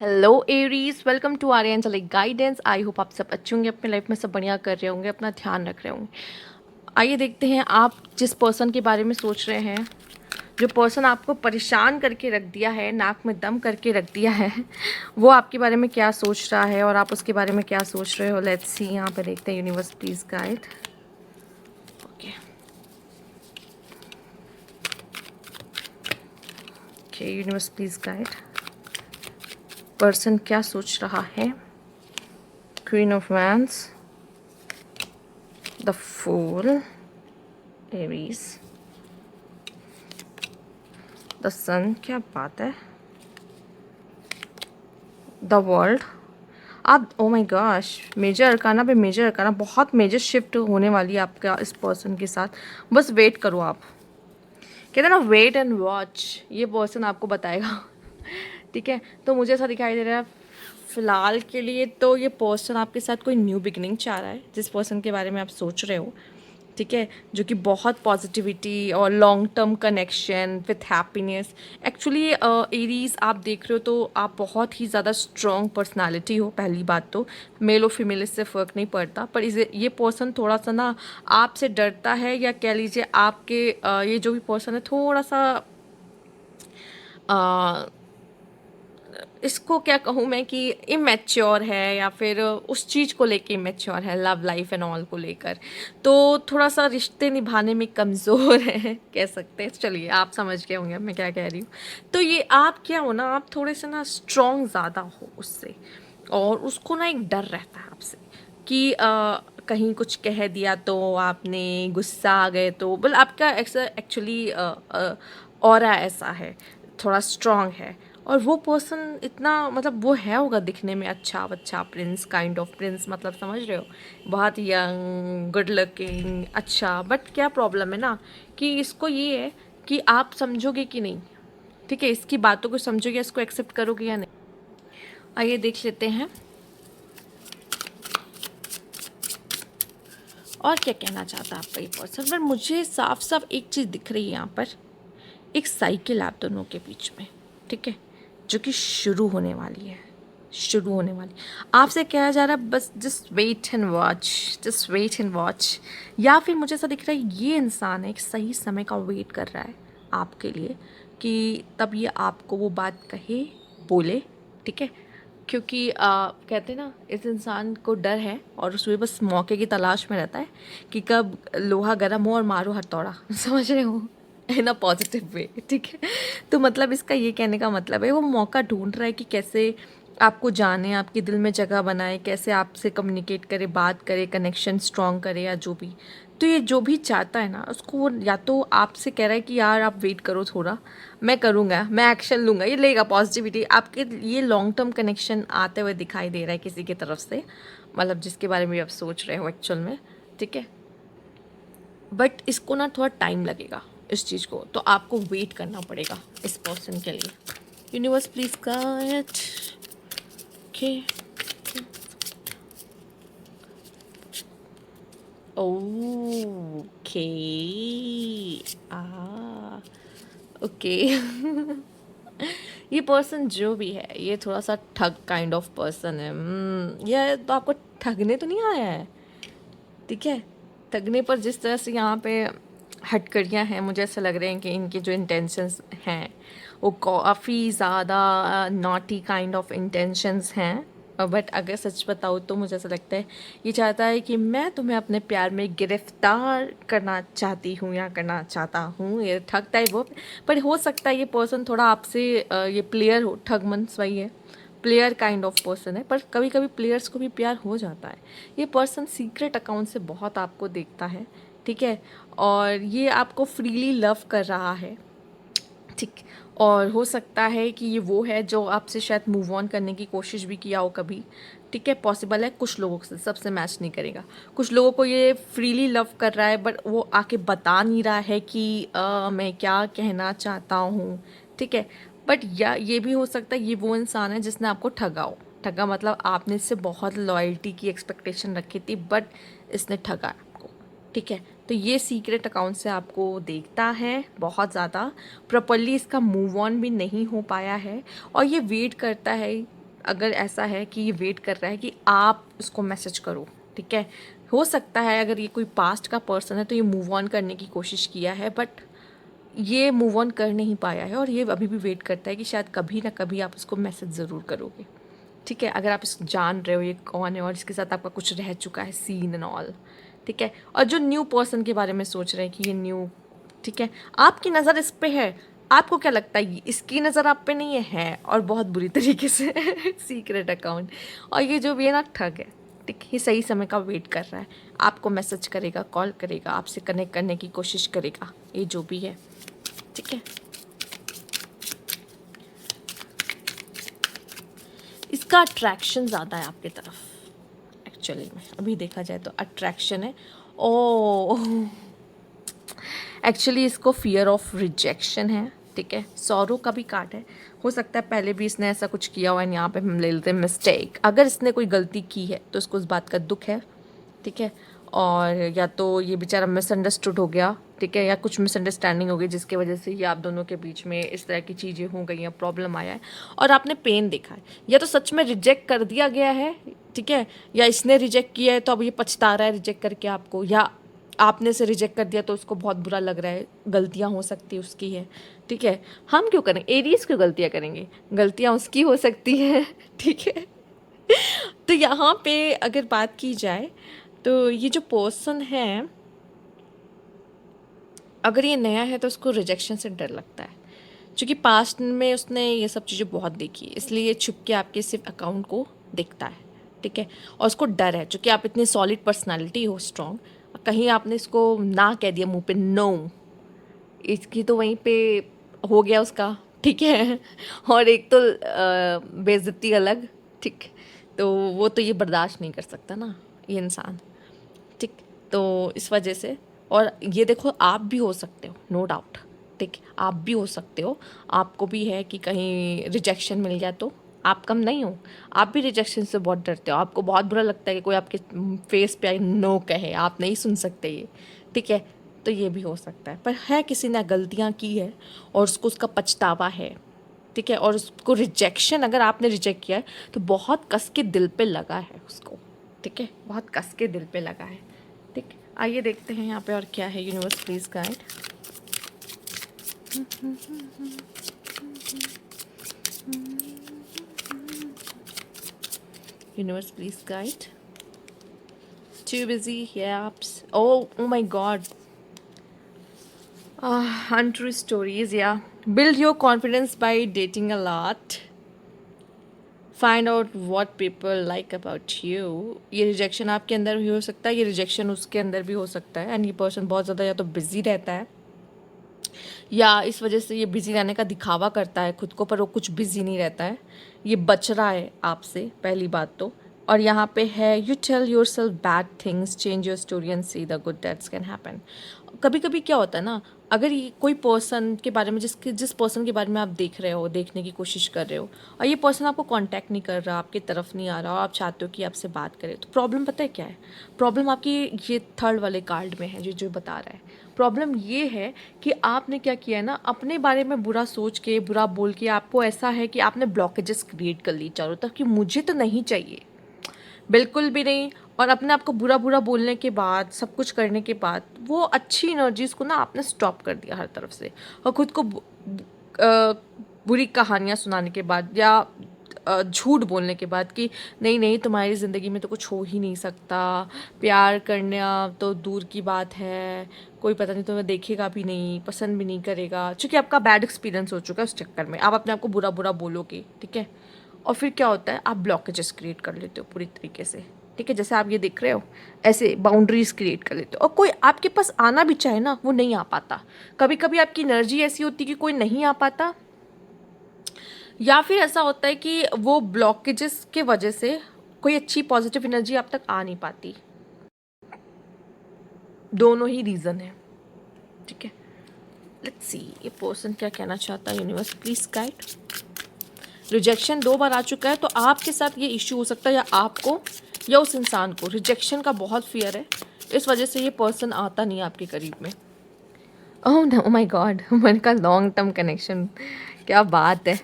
Hello Aries, welcome to Aryan guidance. I hope आप सब अच्छे होंगे, अपने लाइफ में सब बढ़िया कर रहे होंगे, अपना ध्यान रख रहे होंगे। आइए देखते हैं आप जिस पर्सन के बारे में सोच रहे हैं, जो पर्सन आपको परेशान करके रख दिया है, नाक में दम करके रख दिया है, वो आपके बारे में क्या सोच रहा है और आप उसके बारे में क्या सोच रहे हो। लेट्स सी, यहाँ पे देखते हैं। Universe please guide. Okay okay, universe please guide. Person क्या सोच रहा है। Queen of wands, the fool, Aries, the sun, क्या बात है, द वर्ल्ड। आप oh my gosh, major arcana पे मेजर अरकाना, बहुत मेजर शिफ्ट होने वाली है आपका इस पर्सन के साथ। बस वेट करो आप। कहते हैं ना, वेट एंड वॉच, ये पर्सन आपको बताएगा। ठीक है, तो मुझे ऐसा दिखाई दे रहा है फिलहाल के लिए तो ये पर्सन आपके साथ कोई न्यू बिगनिंग चाह रहा है, जिस पर्सन के बारे में आप सोच रहे हो। ठीक है, जो कि बहुत पॉजिटिविटी और long term connection with happiness. Actually Aries आप देख रहे हो तो आप बहुत ही ज़्यादा स्ट्रॉन्ग पर्सनालिटी हो। पहली बात तो मेल और फीमेल इससे फ़र्क नहीं पड़ता, पर इसे ये पर्सन थोड़ा सा ना आपसे डरता है, या कह लीजिए आपके ये जो भी पर्सन है थोड़ा सा इसको क्या कहूँ मैं कि इमेच्योर है, या फिर उस चीज़ को लेके इमेच्योर है, लव लाइफ एंड ऑल को लेकर। तो थोड़ा सा रिश्ते निभाने में कमज़ोर है, कह सकते हैं। चलिए, आप समझ गए होंगे मैं क्या कह रही हूँ। तो ये आप क्या हो ना, आप थोड़े से ना स्ट्रॉन्ग ज़्यादा हो उससे, और उसको ना एक डर रहता है आपसे कि कहीं कुछ कह दिया तो आपने गुस्सा आ गए तो बोल आपका ऐसा एक्चुअली ऑरा ऐसा है, थोड़ा स्ट्रॉन्ग है। और वो पर्सन इतना मतलब वो है होगा दिखने में अच्छा बच्चा, प्रिंस काइंड ऑफ प्रिंस, मतलब समझ रहे हो, बहुत यंग, गुड लुकिंग, अच्छा। बट क्या प्रॉब्लम है ना कि इसको ये है कि आप समझोगे कि नहीं। ठीक है, इसकी बातों को समझोगे, इसको एक्सेप्ट करोगे या नहीं। आइए देख लेते हैं और क्या कहना चाहता है आपका ये पर्सन। पर मुझे साफ साफ एक चीज़ दिख रही है यहाँ पर, एक साइकिल आप दोनों के बीच में। ठीक है, जो कि शुरू होने वाली है, शुरू होने वाली। आपसे कहा जा रहा है बस just wait and watch, just wait and watch. या फिर मुझे ऐसा दिख रहा है ये इंसान एक सही समय का वेट कर रहा है आपके लिए, कि तब ये आपको वो बात कहे, बोले। ठीक है, क्योंकि कहते हैं ना, इस इंसान को डर है और उसमें बस मौके की तलाश में रहता है कि कब लोहा गर्म हो और मारो हथौड़ा। समझ रहे हो, इन अ पॉजिटिव वे। ठीक है, तो मतलब इसका ये कहने का मतलब है वो मौका ढूंढ रहा है कि कैसे आपको जाने, आपके दिल में जगह बनाए, कैसे आपसे कम्युनिकेट करे, बात करे, कनेक्शन स्ट्रॉन्ग करे, या जो भी। तो ये जो भी चाहता है ना, उसको वो या तो आपसे कह रहा है कि यार आप वेट करो थोड़ा, मैं करूँगा, मैं एक्शन लूँगा, ये लेगा पॉजिटिविटी आपके। ये लॉन्ग टर्म कनेक्शन आते हुए दिखाई दे रहा है किसी की तरफ से, मतलब जिसके बारे में आप सोच रहे हो एक्चुअल में। ठीक है, बट इसको ना थोड़ा टाइम लगेगा इस चीज़ को, तो आपको वेट करना पड़ेगा इस पर्सन के लिए। Universe please guide. Okay okay आ ओके। ये पर्सन जो भी है, ये थोड़ा सा ठग काइंड ऑफ पर्सन है। ये तो आपको ठगने तो नहीं आया है। ठीक है, ठगने पर जिस तरह से यहाँ पे हथकड़ियाँ हैं, मुझे ऐसा लग रहे हैं कि इनके जो इंटेंशंस हैं वो काफ़ी ज़्यादा नॉटी काइंड ऑफ इंटेंशंस हैं। बट अगर सच बताऊँ तो मुझे ऐसा लगता है ये चाहता है कि मैं तुम्हें अपने प्यार में गिरफ्तार करना चाहती हूँ या करना चाहता हूँ। ये ठगता है वो, पर हो सकता है ये पर्सन थोड़ा आपसे ये प्लेयर हो, ठग मंस वही है, प्लेयर काइंड ऑफ पर्सन है। पर कभी कभी प्लेयर्स को भी प्यार हो जाता है। ये पर्सन सीक्रेट अकाउंट से बहुत आपको देखता है। ठीक है, और ये आपको फ्रीली लव कर रहा है। ठीक, और हो सकता है कि ये वो है जो आपसे शायद मूव ऑन करने की कोशिश भी किया हो कभी। ठीक है, पॉसिबल है। कुछ लोगों से, सबसे मैच नहीं करेगा। कुछ लोगों को ये फ्रीली लव कर रहा है, बट वो आके बता नहीं रहा है कि मैं क्या कहना चाहता हूँ। ठीक है, बट या ये भी हो सकता है ये वो इंसान है जिसने आपको ठगा हो। ठगा मतलब आपने इससे बहुत लॉयल्टी की एक्सपेक्टेशन रखी थी, बट इसने ठगा आपको। ठीक है, तो ये सीक्रेट अकाउंट से आपको देखता है बहुत ज़्यादा, प्रॉपरली इसका मूव ऑन भी नहीं हो पाया है, और ये वेट करता है अगर ऐसा है कि ये वेट कर रहा है कि आप उसको मैसेज करो, ठीक है। हो सकता है अगर ये कोई पास्ट का पर्सन है तो ये मूव ऑन करने की कोशिश किया है, बट ये मूव ऑन कर नहीं पाया है और ये अभी भी वेट करता है कि शायद कभी ना कभी आप उसको मैसेज ज़रूर करोगे, ठीक है। अगर आप इस जान रहे हो ये कौन है और इसके साथ आपका कुछ रह चुका है सीन एंड ऑल, ठीक है। और जो न्यू पर्सन के बारे में सोच रहे हैं कि ये न्यू, ठीक है, आपकी नज़र इस पे है, आपको क्या लगता है ये इसकी नज़र आप पे नहीं है और बहुत बुरी तरीके से सीक्रेट अकाउंट। और ये जो भी है ना ठग है, ठीक, ये सही समय का वेट कर रहा है, आपको मैसेज करेगा, कॉल करेगा, आपसे कनेक्ट करने की कोशिश करेगा, ये जो भी है, ठीक है। इसका अट्रैक्शन ज़्यादा है आपकी तरफ एक्चुअली में, अभी देखा जाए तो अट्रैक्शन है। ओ एक्चुअली इसको फियर ऑफ रिजेक्शन है, ठीक है। सॉरो का भी कार्ड है, हो सकता है पहले भी इसने ऐसा कुछ किया हुआ है, यहाँ पे हम ले लेते हैं मिस्टेक। अगर इसने कोई गलती की है तो इसको उस बात का दुख है, ठीक है। और या तो ये बेचारा मिसअंडरस्टूड हो गया, ठीक है, या कुछ मिसअंडरस्टैंडिंग हो गई जिसकी वजह से ये आप दोनों के बीच में इस तरह की चीज़ें हो गई हैं, प्रॉब्लम आया है और आपने पेन देखा है, या तो सच में रिजेक्ट कर दिया गया है, ठीक है, या इसने रिजेक्ट किया है तो अब ये पछता रहा है रिजेक्ट करके आपको, या आपने इसे रिजेक्ट कर दिया तो उसको बहुत बुरा लग रहा है, गलतियाँ हो सकती है उसकी है, ठीक है। हम क्यों करें, एरीज क्यों गलतियाँ करेंगे, गलतियाँ उसकी हो सकती हैं ठीक है। तो यहाँ पे अगर बात की जाए तो ये जो पर्सन है, अगर ये नया है तो उसको रिजेक्शन से डर लगता है, क्योंकि पास्ट में उसने ये सब चीज़ें बहुत देखी है, इसलिए ये छुप के आपके सिर्फ अकाउंट को देखता है, ठीक है। और उसको डर है क्योंकि आप इतनी सॉलिड पर्सनालिटी हो, स्ट्रॉन्ग, कहीं आपने इसको ना कह दिया मुंह पे नो, इसकी तो वहीं पे हो गया उसका, ठीक है। और एक तो बेइज्जती अलग, ठीक, तो वो तो ये बर्दाश्त नहीं कर सकता ना ये इंसान, ठीक। तो इस वजह से, और ये देखो आप भी हो सकते हो, नो डाउट, ठीक, आप भी हो सकते हो, आपको भी है कि कहीं रिजेक्शन मिल गया तो आप कम नहीं हो, आप भी रिजेक्शन से बहुत डरते हो, आपको बहुत बुरा लगता है कि कोई आपके फेस पे नो कहे, आप नहीं सुन सकते ये, ठीक है। तो ये भी हो सकता है, पर है किसी ने गलतियाँ की है और उसको उसका पछतावा है, ठीक है। और उसको रिजेक्शन, अगर आपने रिजेक्ट किया है तो बहुत कस के दिल पे लगा है उसको, ठीक है, बहुत कस के दिल पे लगा है, ठीक। आइए देखते हैं यहाँ पे और क्या है, universe please guide. Universe please guide. Too busy, yaps. Oh my God. Untrue stories, yeah. Build your confidence by dating a lot. Find out what people like about you. ये रिजेक्शन आपके अंदर भी हो सकता है, ये रिजेक्शन उसके अंदर भी हो सकता है, एंड ये पर्सन बहुत ज़्यादा या तो बिजी रहता है या इस वजह से ये बिजी रहने का दिखावा करता है खुद को, पर वो कुछ बिजी नहीं रहता है, ये बच रहा है आपसे, पहली बात तो। और यहाँ पे है you tell yourself bad things, change your story and see the good that's can happen. कभी कभी क्या होता है ना, अगर ये कोई पर्सन के बारे में, जिस पर्सन के बारे में आप देख रहे हो, देखने की कोशिश कर रहे हो, और ये पर्सन आपको कांटेक्ट नहीं कर रहा, आपकी तरफ नहीं आ रहा, और आप चाहते हो कि आपसे बात करे, तो प्रॉब्लम पता है क्या है, प्रॉब्लम आपकी ये थर्ड वाले कार्ड में है जो बता रहा है। प्रॉब्लम ये है कि आपने क्या किया है ना, अपने बारे में बुरा सोच के, बुरा बोल के, आपको ऐसा है कि आपने ब्लॉकेजेस क्रिएट कर ली चारों तरफ कि मुझे तो नहीं चाहिए, बिल्कुल भी नहीं। और अपने आप को बुरा बुरा बोलने के बाद, सब कुछ करने के बाद, वो अच्छी एनर्जीज़ को ना आपने स्टॉप कर दिया हर तरफ से, और खुद को बुरी कहानियाँ सुनाने के बाद, या झूठ बोलने के बाद कि नहीं नहीं तुम्हारी ज़िंदगी में तो कुछ हो ही नहीं सकता, प्यार करना तो दूर की बात है, कोई पता नहीं तुम्हें देखेगा भी नहीं, पसंद भी नहीं करेगा, क्योंकि आपका बैड एक्सपीरियंस हो चुका है, उस चक्कर में आप अपने आप को बुरा बुरा बोलोगे, ठीक है। और फिर क्या होता है, आप ब्लॉकेजेस क्रिएट कर लेते हो पूरी तरीके से, ठीक है, जैसे आप ये देख रहे हो, ऐसे बाउंड्रीज क्रिएट कर लेते हो, और कोई आपके पास आना भी चाहे ना, वो नहीं आ पाता। कभी कभी आपकी एनर्जी ऐसी होती है कि कोई नहीं आ पाता, या फिर ऐसा होता है कि वो ब्लॉकेजेस के वजह से कोई अच्छी पॉजिटिव एनर्जी आप तक आ नहीं पाती। दोनों ही रीज़न है, ठीक है। लेट्स सी ये पर्सन क्या कहना चाहता है, यूनिवर्स प्लीज गाइड। रिजेक्शन 2 बार आ चुका है, तो आपके साथ ये इश्यू हो सकता है, या आपको या उस इंसान को रिजेक्शन का बहुत फियर है, इस वजह से ये पर्सन आता नहीं है आपके करीब में। ओह नो माय गॉड, मन का लॉन्ग टर्म कनेक्शन, क्या बात है।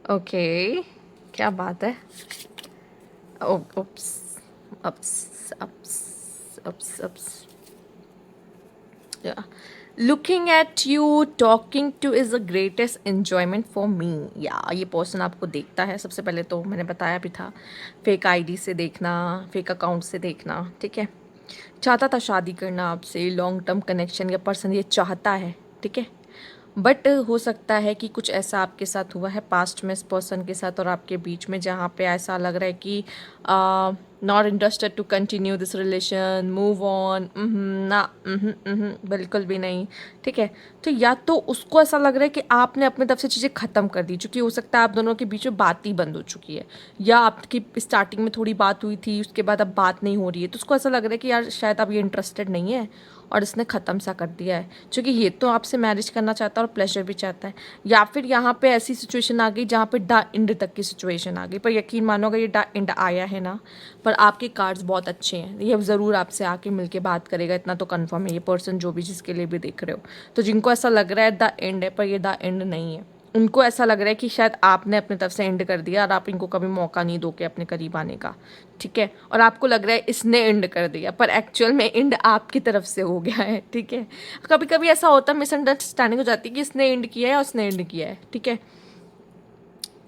ओके, क्या बात है। Oops, oops, oops, oops, oops. Yeah. Looking at you, talking to is the greatest enjoyment for me. या ये पर्सन आपको देखता है, सबसे पहले तो मैंने बताया भी था, फेक आईडी से देखना, फेक अकाउंट से देखना, ठीक है। चाहता था शादी करना आपसे, लॉन्ग टर्म कनेक्शन, या पर्सन ये चाहता है, ठीक है। बट हो सकता है कि कुछ ऐसा आपके साथ हुआ है पास्ट में इस पर्सन के साथ और आपके बीच में, जहाँ पे ऐसा लग रहा है कि not interested to continue this relation, move on, ना, बिल्कुल भी नहीं, ठीक है। तो या तो उसको ऐसा लग रहा है कि आपने अपनी तरफ से चीज़ें ख़त्म कर दी, चूँकि हो सकता है आप दोनों के बीच में बात ही बंद हो चुकी है, या आपकी स्टार्टिंग में थोड़ी बात हुई थी, उसके बाद अब बात नहीं हो रही है, तो उसको ऐसा लग रहा है कि यार शायद अब ये इंटरेस्टेड नहीं है और इसने ख़त्म सा कर दिया है, क्योंकि ये तो आपसे मैरिज करना चाहता है और प्लेजर भी चाहता है। या फिर यहाँ पे ऐसी सिचुएशन आ गई जहाँ पे डा इंड तक की सिचुएशन आ गई, पर यकीन मानोगा ये डा इंड आया है ना, पर आपके कार्ड्स बहुत अच्छे हैं, ये ज़रूर आपसे आके मिलके बात करेगा, इतना तो कन्फर्म है। ये पर्सन जो भी जिसके लिए भी देख रहे हो, तो जिनको ऐसा लग रहा है द एंड है, पर ये द एंड नहीं है, उनको ऐसा लग रहा है कि शायद आपने अपनी तरफ से एंड कर दिया और आप इनको कभी मौका नहीं दोगे अपने करीब आने का, ठीक है। और आपको लग रहा है इसने एंड कर दिया, पर एक्चुअल में एंड आपकी तरफ से हो गया है, ठीक है। कभी कभी ऐसा होता है, मिसअंडरस्टैंडिंग हो जाती है कि इसने एंड किया है और उसने एंड किया है, ठीक है।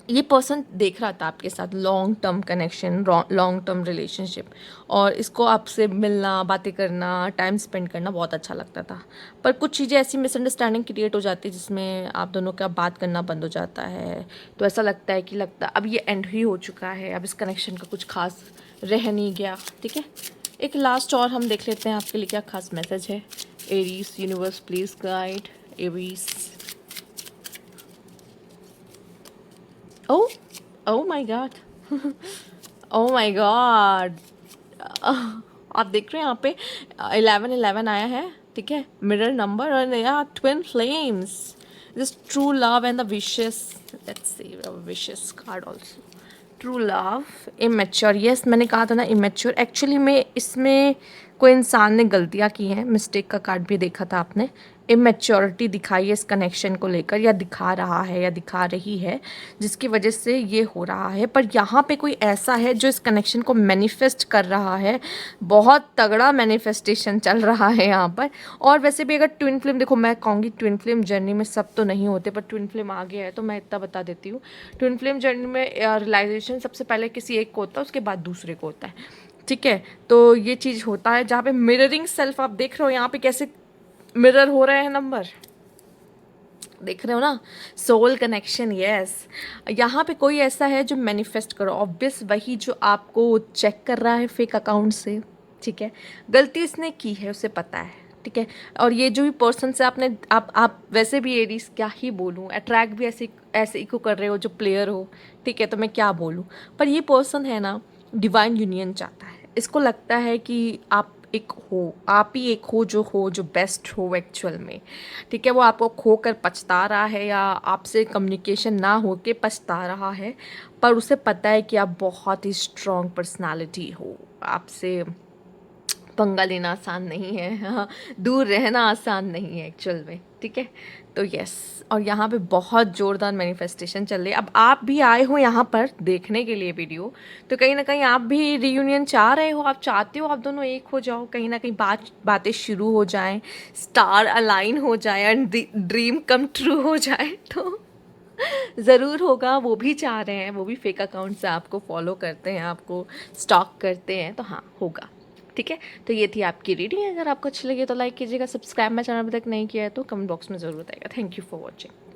ये पर्सन देख रहा था आपके साथ long term connection, long term relationship, और इसको आपसे मिलना, बातें करना, टाइम स्पेंड करना बहुत अच्छा लगता था। पर कुछ चीज़ें ऐसी मिसअंडरस्टैंडिंग क्रिएट हो जाती है जिसमें आप दोनों का बात करना बंद हो जाता है, तो ऐसा लगता है कि अब ये एंड ही हो चुका है, अब इस कनेक्शन का कुछ खास रह नहीं गया, ठीक है। एक लास्ट और हम देख लेते हैं आपके लिए क्या खास मैसेज है। Aries, universe please guide Aries. Oh, oh my God, oh my God. आप देख रहे हैं यहाँ पे 1111 आया है, ठीक है, मिरर नंबर, और यार twin flames, this true love and the wishes. Let's see wishes card also. True love, immature, yes मैंने कहा था ना इमेच्योर। एक्चुअली में इसमें कोई इंसान ने गलतियाँ की हैं, मिस्टेक का कार्ड भी देखा था आपने। इमेच्योरिटी दिखाई है इस कनेक्शन को लेकर, या दिखा रहा है या दिखा रही है, जिसकी वजह से ये हो रहा है। पर यहाँ पे कोई ऐसा है जो इस कनेक्शन को मैनिफेस्ट कर रहा है, बहुत तगड़ा मैनिफेस्टेशन चल रहा है यहाँ पर। और वैसे भी अगर ट्विन फ्लेम, देखो मैं कहूँगी ट्विन फ्लेम जर्नी में सब तो नहीं होते, पर ट्विन फ्लेम आ गया है तो मैं इतना बता देती हूँ। ट्विन फ्लेम जर्नी में रियलाइजेशन सबसे पहले किसी एक को होता है, उसके बाद दूसरे को होता है, ठीक है। तो ये चीज़ होता है जहाँ पे मिररिंग सेल्फ, आप देख रहे हो यहाँ पे कैसे मिरर हो रहे हैं नंबर, देख रहे हो ना, सोल कनेक्शन, यस। यहाँ पे कोई ऐसा है जो मैनिफेस्ट करो, ऑब्वियस वही जो आपको चेक कर रहा है फेक अकाउंट से, ठीक है। गलती इसने की है, उसे पता है, ठीक है। और ये जो भी पर्सन से आपने आप वैसे भी एरीज क्या ही बोलूँ, अट्रैक्ट भी ऐसे ऐसे ही को कर रहे हो जो प्लेयर हो, ठीक है, तो मैं क्या बोलूँ। पर ये पर्सन है ना, डिवाइन यूनियन चाहता है, इसको लगता है कि आप एक हो, आप ही एक हो जो बेस्ट हो एक्चुअल में, ठीक है। वो आपको खोकर पछता रहा है, या आपसे कम्युनिकेशन ना हो के पछता रहा है, पर उसे पता है कि आप बहुत ही स्ट्रॉन्ग पर्सनालिटी हो, आपसे पंगा लेना आसान नहीं है, हाँ, दूर रहना आसान नहीं है एक्चुअल में, ठीक है। तो यस, और यहाँ पे बहुत ज़ोरदार मैनिफेस्टेशन चल रही है। अब आप भी आए हो यहाँ पर देखने के लिए वीडियो, तो कहीं ना कहीं आप भी रियूनियन चाह रहे हो, आप चाहते हो आप दोनों एक हो जाओ, कहीं ना कहीं बातें शुरू हो जाएं, स्टार अलाइन हो जाए एंड ड्रीम कम ट्रू हो जाए, तो ज़रूर होगा। वो भी चाह रहे हैं, वो भी फेक अकाउंट से आपको फॉलो करते हैं, आपको स्टॉक करते हैं, तो हाँ होगा, ठीक है। तो ये थी आपकी रीडिंग। अगर आपको अच्छी लगी तो लाइक कीजिएगा, सब्सक्राइब मेरा चैनल अभी तक नहीं किया है तो कमेंट बॉक्स में ज़रूर बताइएगा। Thank you for watching.